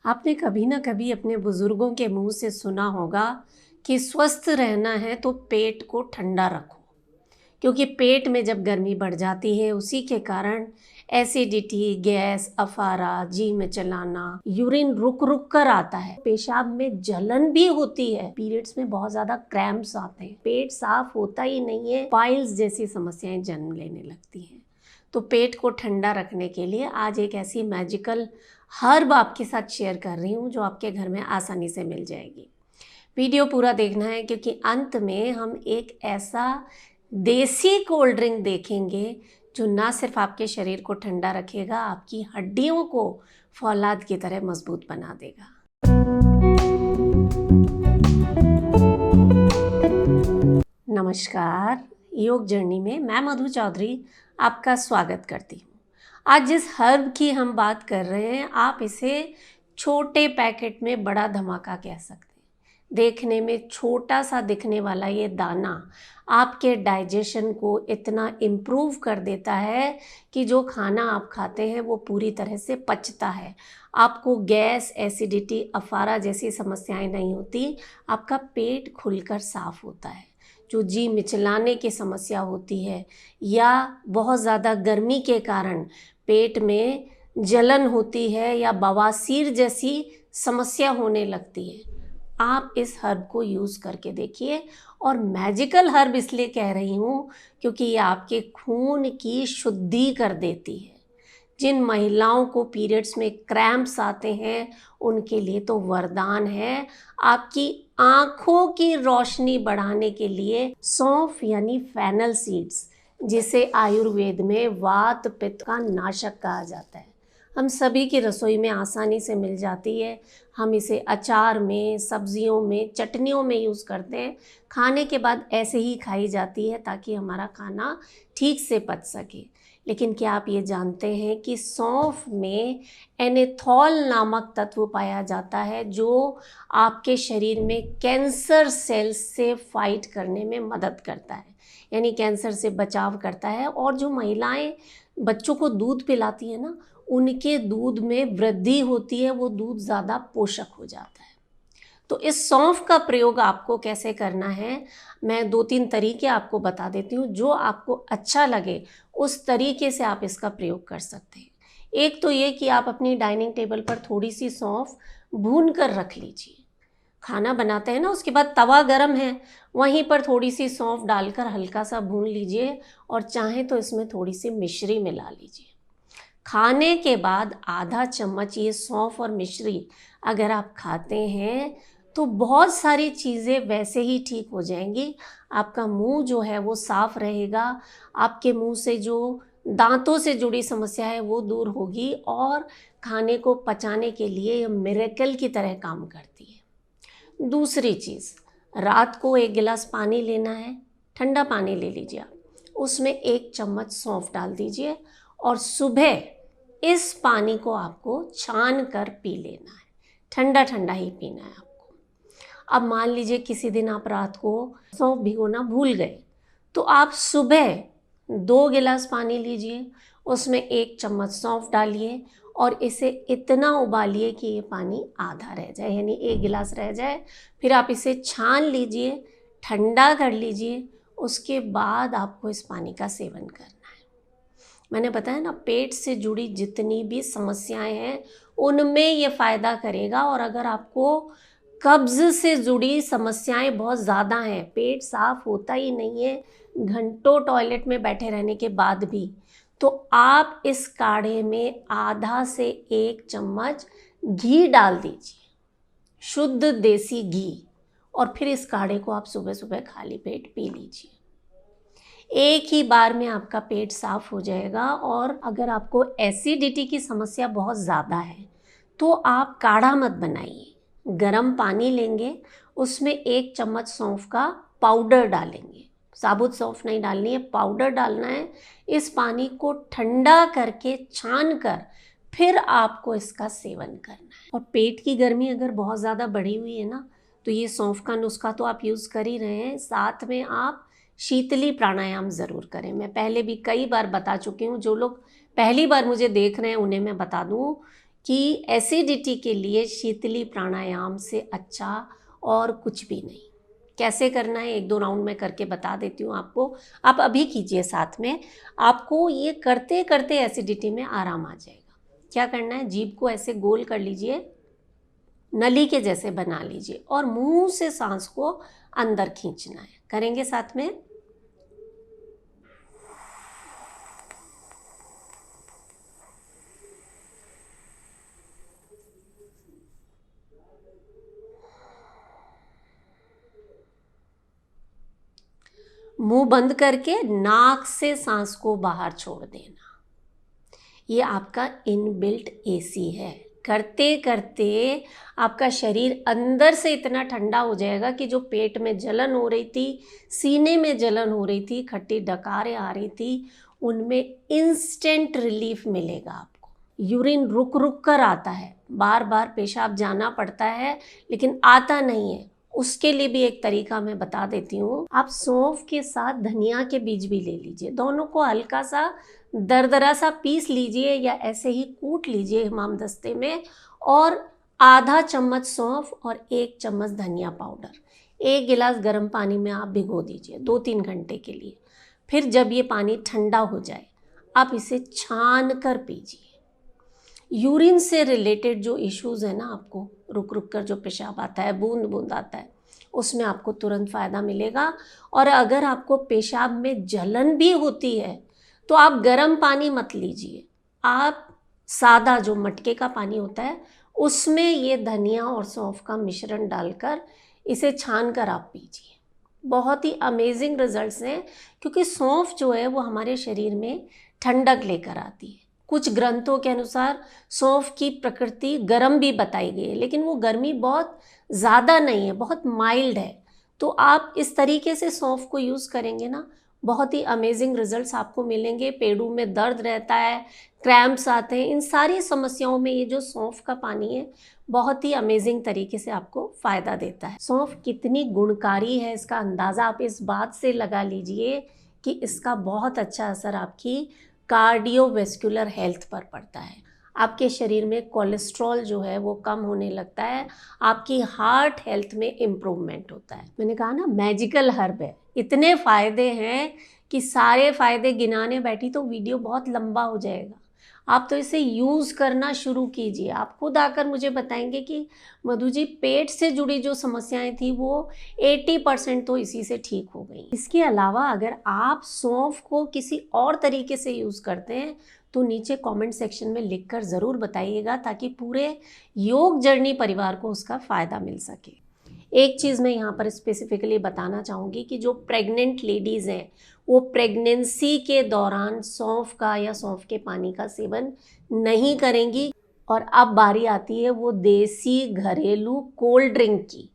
आपने कभी ना कभी अपने बुजुर्गों के मुंह से सुना होगा कि स्वस्थ रहना है तो पेट को ठंडा रखो, क्योंकि पेट में जब गर्मी बढ़ जाती है उसी के कारण एसिडिटी, गैस, अफारा, जी में चलाना, यूरिन रुक रुक कर आता है, पेशाब में जलन भी होती है, पीरियड्स में बहुत ज्यादा क्रैम्प्स आते हैं, पेट साफ होता ही नहीं है, पाइल्स जैसी समस्याएं जन्म लेने लगती हैं। तो पेट को ठंडा रखने के लिए आज एक ऐसी मैजिकल हर्ब आपके साथ शेयर कर रही हूँ जो आपके घर में आसानी से मिल जाएगी। वीडियो पूरा देखना है क्योंकि अंत में हम एक ऐसा देसी कोल्ड ड्रिंक देखेंगे जो ना सिर्फ आपके शरीर को ठंडा रखेगा, आपकी हड्डियों को फौलाद की तरह मजबूत बना देगा। नमस्कार, योग जर्नी में मैं मधु चौधरी आपका स्वागत करती हूँ। आज जिस हर्ब की हम बात कर रहे हैं, आप इसे छोटे पैकेट में बड़ा धमाका कह सकते हैं। देखने में छोटा सा दिखने वाला ये दाना आपके डाइजेशन को इतना इम्प्रूव कर देता है कि जो खाना आप खाते हैं वो पूरी तरह से पचता है। आपको गैस, एसिडिटी, अफारा जैसी समस्याएं नहीं होती, आपका पेट खुलकर साफ होता है। जो जी मिचलाने की समस्या होती है या बहुत ज़्यादा गर्मी के कारण पेट में जलन होती है या बवासीर जैसी समस्या होने लगती है, आप इस हर्ब को यूज़ करके देखिए। और मैजिकल हर्ब इसलिए कह रही हूँ क्योंकि ये आपके खून की शुद्धि कर देती है। जिन महिलाओं को पीरियड्स में क्रैम्प्स आते हैं उनके लिए तो वरदान है। आपकी आँखों की रोशनी बढ़ाने के लिए सौंफ यानी फेनल सीड्स, जिसे आयुर्वेद में वात पित्त का नाशक कहा जाता है, हम सभी की रसोई में आसानी से मिल जाती है। हम इसे अचार में, सब्जियों में, चटनियों में यूज़ करते हैं। खाने के बाद ऐसे ही खाई जाती है ताकि हमारा खाना ठीक से पच सके। लेकिन क्या आप ये जानते हैं कि सौंफ में एनेथॉल नामक तत्व पाया जाता है जो आपके शरीर में कैंसर सेल्स से फाइट करने में मदद करता है, यानी कैंसर से बचाव करता है। और जो महिलाएं बच्चों को दूध पिलाती है ना, उनके दूध में वृद्धि होती है, वो दूध ज़्यादा पोषक हो जाता है। तो इस सौंफ का प्रयोग आपको कैसे करना है, मैं 2-3 तरीके आपको बता देती हूँ। जो आपको अच्छा लगे उस तरीके से आप इसका प्रयोग कर सकते हैं। एक तो ये कि आप अपनी डाइनिंग टेबल पर थोड़ी सी सौंफ भून कर रख लीजिए। खाना बनाते हैं ना, उसके बाद तवा गरम है, वहीं पर थोड़ी सी सौंफ डालकर हल्का सा भून लीजिए और चाहें तो इसमें थोड़ी सी मिश्री मिला लीजिए। खाने के बाद आधा चम्मच ये सौंफ और मिश्री अगर आप खाते हैं तो बहुत सारी चीज़ें वैसे ही ठीक हो जाएंगी। आपका मुंह जो है वो साफ रहेगा, आपके मुंह से जो दांतों से जुड़ी समस्या है वो दूर होगी और खाने को पचाने के लिए ये मिरेकल की तरह काम करती है। दूसरी चीज़, रात को 1 गिलास पानी लेना है, ठंडा पानी ले लीजिए आप, उसमें 1 चम्मच सौंफ डाल दीजिए और सुबह इस पानी को आपको छान कर पी लेना है। ठंडा ठंडा ही पीना है आपको। अब मान लीजिए किसी दिन आप रात को सौंफ भिगोना भूल गए, तो आप सुबह 2 गिलास पानी लीजिए, उसमें 1 चम्मच सौंफ डालिए और इसे इतना उबालिए कि ये पानी आधा रह जाए, यानी 1 गिलास रह जाए। फिर आप इसे छान लीजिए, ठंडा कर लीजिए, उसके बाद आपको इस पानी का सेवन करना है। मैंने बताया ना, पेट से जुड़ी जितनी भी समस्याएं हैं उनमें ये फ़ायदा करेगा। और अगर आपको कब्ज़ से जुड़ी समस्याएं बहुत ज़्यादा हैं, पेट साफ होता ही नहीं है घंटों टॉयलेट में बैठे रहने के बाद भी, तो आप इस काढ़े में आधा से 1 चम्मच घी डाल दीजिए, शुद्ध देसी घी, और फिर इस काढ़े को आप सुबह सुबह खाली पेट पी लीजिए। एक ही बार में आपका पेट साफ हो जाएगा। और अगर आपको एसिडिटी की समस्या बहुत ज़्यादा है तो आप काढ़ा मत बनाइए, गरम पानी लेंगे, उसमें 1 चम्मच सौंफ का पाउडर डालेंगे, साबुत सौंफ नहीं डालनी है, पाउडर डालना है। इस पानी को ठंडा करके छान कर फिर आपको इसका सेवन करना है। और पेट की गर्मी अगर बहुत ज़्यादा बढ़ी हुई है ना, तो ये सौंफ का नुस्खा तो आप यूज़ कर ही रहे हैं, साथ में आप शीतली प्राणायाम ज़रूर करें। मैं पहले भी कई बार बता चुकी हूँ, जो लोग पहली बार मुझे देख रहे हैं उन्हें मैं बता दूँ कि एसिडिटी के लिए शीतली प्राणायाम से अच्छा और कुछ भी नहीं। कैसे करना है 1-2 राउंड में करके बता देती हूँ आपको, आप अभी कीजिए साथ में। आपको ये करते करते एसिडिटी में आराम आ जाएगा। क्या करना है, जीभ को ऐसे गोल कर लीजिए, नली के जैसे बना लीजिए और मुंह से सांस को अंदर खींचना है। करेंगे साथ में। मुंह बंद करके नाक से सांस को बाहर छोड़ देना। ये आपका इनबिल्ट एसी है। करते करते आपका शरीर अंदर से इतना ठंडा हो जाएगा कि जो पेट में जलन हो रही थी, सीने में जलन हो रही थी, खट्टी डकारें आ रही थी, उनमें इंस्टेंट रिलीफ मिलेगा आपको। यूरिन रुक रुक कर आता है, बार बार पेशाब जाना पड़ता है लेकिन आता नहीं है, उसके लिए भी एक तरीका मैं बता देती हूँ। आप सौंफ के साथ धनिया के बीज भी ले लीजिए, दोनों को हल्का सा दरदरा सा पीस लीजिए या ऐसे ही कूट लीजिए हेमदस्ते में, और आधा चम्मच सौंफ और 1 चम्मच धनिया पाउडर 1 गिलास गर्म पानी में आप भिगो दीजिए 2-3 घंटे के लिए। फिर जब ये पानी ठंडा हो जाए आप इसे छान कर पीजिए। यूरिन से रिलेटेड जो इश्यूज़ है ना, आपको रुक रुक कर जो पेशाब आता है, बूंद बूंद आता है, उसमें आपको तुरंत फ़ायदा मिलेगा। और अगर आपको पेशाब में जलन भी होती है तो आप गर्म पानी मत लीजिए, आप सादा जो मटके का पानी होता है उसमें ये धनिया और सौंफ का मिश्रण डालकर इसे छान कर आप पीजिए। बहुत ही अमेजिंग रिजल्ट्स हैं, क्योंकि सौंफ जो है वो हमारे शरीर में ठंडक लेकर आती है। कुछ ग्रंथों के अनुसार सौंफ की प्रकृति गर्म भी बताई गई है, लेकिन वो गर्मी बहुत ज़्यादा नहीं है, बहुत माइल्ड है। तो आप इस तरीके से सौंफ को यूज़ करेंगे ना, बहुत ही अमेजिंग रिजल्ट्स आपको मिलेंगे। पेड़ों में दर्द रहता है, क्रैम्प्स आते हैं, इन सारी समस्याओं में ये जो सौंफ का पानी है बहुत ही अमेजिंग तरीके से आपको फ़ायदा देता है। सौंफ कितनी गुणकारी है इसका अंदाज़ा आप इस बात से लगा लीजिए कि इसका बहुत अच्छा असर आपकी कार्डियोवैस्कुलर हेल्थ पर पड़ता है। आपके शरीर में कोलेस्ट्रॉल जो है वो कम होने लगता है, आपकी हार्ट हेल्थ में इम्प्रूवमेंट होता है। मैंने कहा ना मैजिकल हर्ब है, इतने फ़ायदे हैं कि सारे फ़ायदे गिनाने बैठी तो वीडियो बहुत लंबा हो जाएगा। आप तो इसे यूज़ करना शुरू कीजिए। आप खुद आकर मुझे बताएंगे कि मधु जी पेट से जुड़ी जो समस्याएं थी वो 80% तो इसी से ठीक हो गई। इसके अलावा अगर आप सौंफ को किसी और तरीके से यूज़ करते हैं तो नीचे कमेंट सेक्शन में लिखकर ज़रूर बताइएगा, ताकि पूरे योग जर्नी परिवार को उसका फ़ायदा मिल सके। एक चीज़ मैं यहाँ पर स्पेसिफिकली बताना चाहूँगी कि जो प्रेग्नेंट लेडीज़ हैं वो प्रेगनेंसी के दौरान सौंफ का या सौंफ के पानी का सेवन नहीं करेंगी। और अब बारी आती है वो देसी घरेलू कोल्ड ड्रिंक की।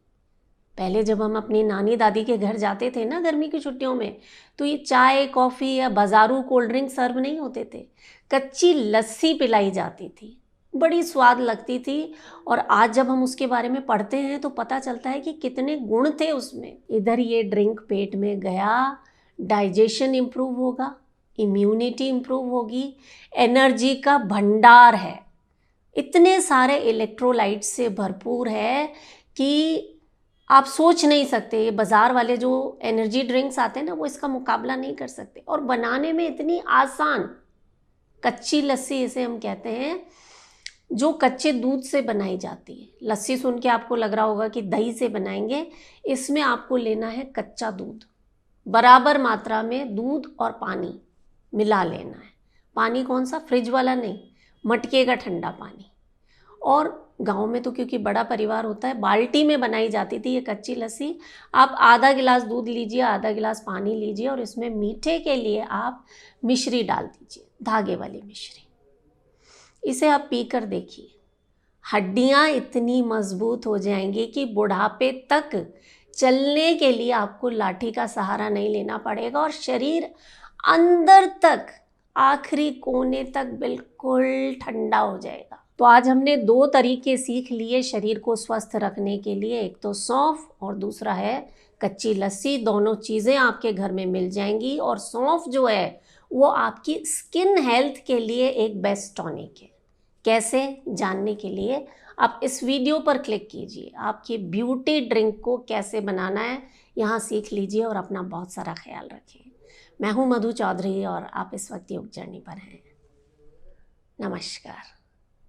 पहले जब हम अपनी नानी दादी के घर जाते थे ना गर्मी की छुट्टियों में, तो ये चाय कॉफ़ी या बाज़ारू कोल्ड ड्रिंक सर्व नहीं होते थे, कच्ची लस्सी पिलाई जाती थी, बड़ी स्वाद लगती थी। और आज जब हम उसके बारे में पढ़ते हैं तो पता चलता है कि कितने गुण थे उसमें। इधर ये ड्रिंक पेट में गया, डाइजेशन इम्प्रूव होगा, इम्यूनिटी इम्प्रूव होगी, एनर्जी का भंडार है, इतने सारे इलेक्ट्रोलाइट्स से भरपूर है कि आप सोच नहीं सकते। ये बाज़ार वाले जो एनर्जी ड्रिंक्स आते हैं ना वो इसका मुकाबला नहीं कर सकते। और बनाने में इतनी आसान, कच्ची लस्सी इसे हम कहते हैं, जो कच्चे दूध से बनाई जाती है। लस्सी सुन के आपको लग रहा होगा कि दही से बनाएंगे, इसमें आपको लेना है कच्चा दूध, बराबर मात्रा में दूध और पानी मिला लेना है। पानी कौन सा, फ्रिज वाला नहीं, मटके का ठंडा पानी। और गांव में तो क्योंकि बड़ा परिवार होता है, बाल्टी में बनाई जाती थी ये कच्ची लस्सी। आप आधा गिलास दूध लीजिए, आधा गिलास पानी लीजिए और इसमें मीठे के लिए आप मिश्री डाल दीजिए, धागे वाली मिश्री। इसे आप पी कर देखिए, हड्डियां इतनी मजबूत हो जाएंगी कि बुढ़ापे तक चलने के लिए आपको लाठी का सहारा नहीं लेना पड़ेगा और शरीर अंदर तक, आखिरी कोने तक बिल्कुल ठंडा हो जाएगा। तो आज हमने 2 तरीके सीख लिए शरीर को स्वस्थ रखने के लिए, एक तो सौंफ और दूसरा है कच्ची लस्सी। दोनों चीज़ें आपके घर में मिल जाएंगी। और सौंफ जो है वो आपकी स्किन हेल्थ के लिए एक बेस्ट टॉनिक है। कैसे जानने के लिए आप इस वीडियो पर क्लिक कीजिए। आपकी ब्यूटी ड्रिंक को कैसे बनाना है यहाँ सीख लीजिए और अपना बहुत सारा ख्याल रखें। मैं हूँ मधु चौधरी और आप इस वक्त योग जर्नी पर हैं। नमस्कार।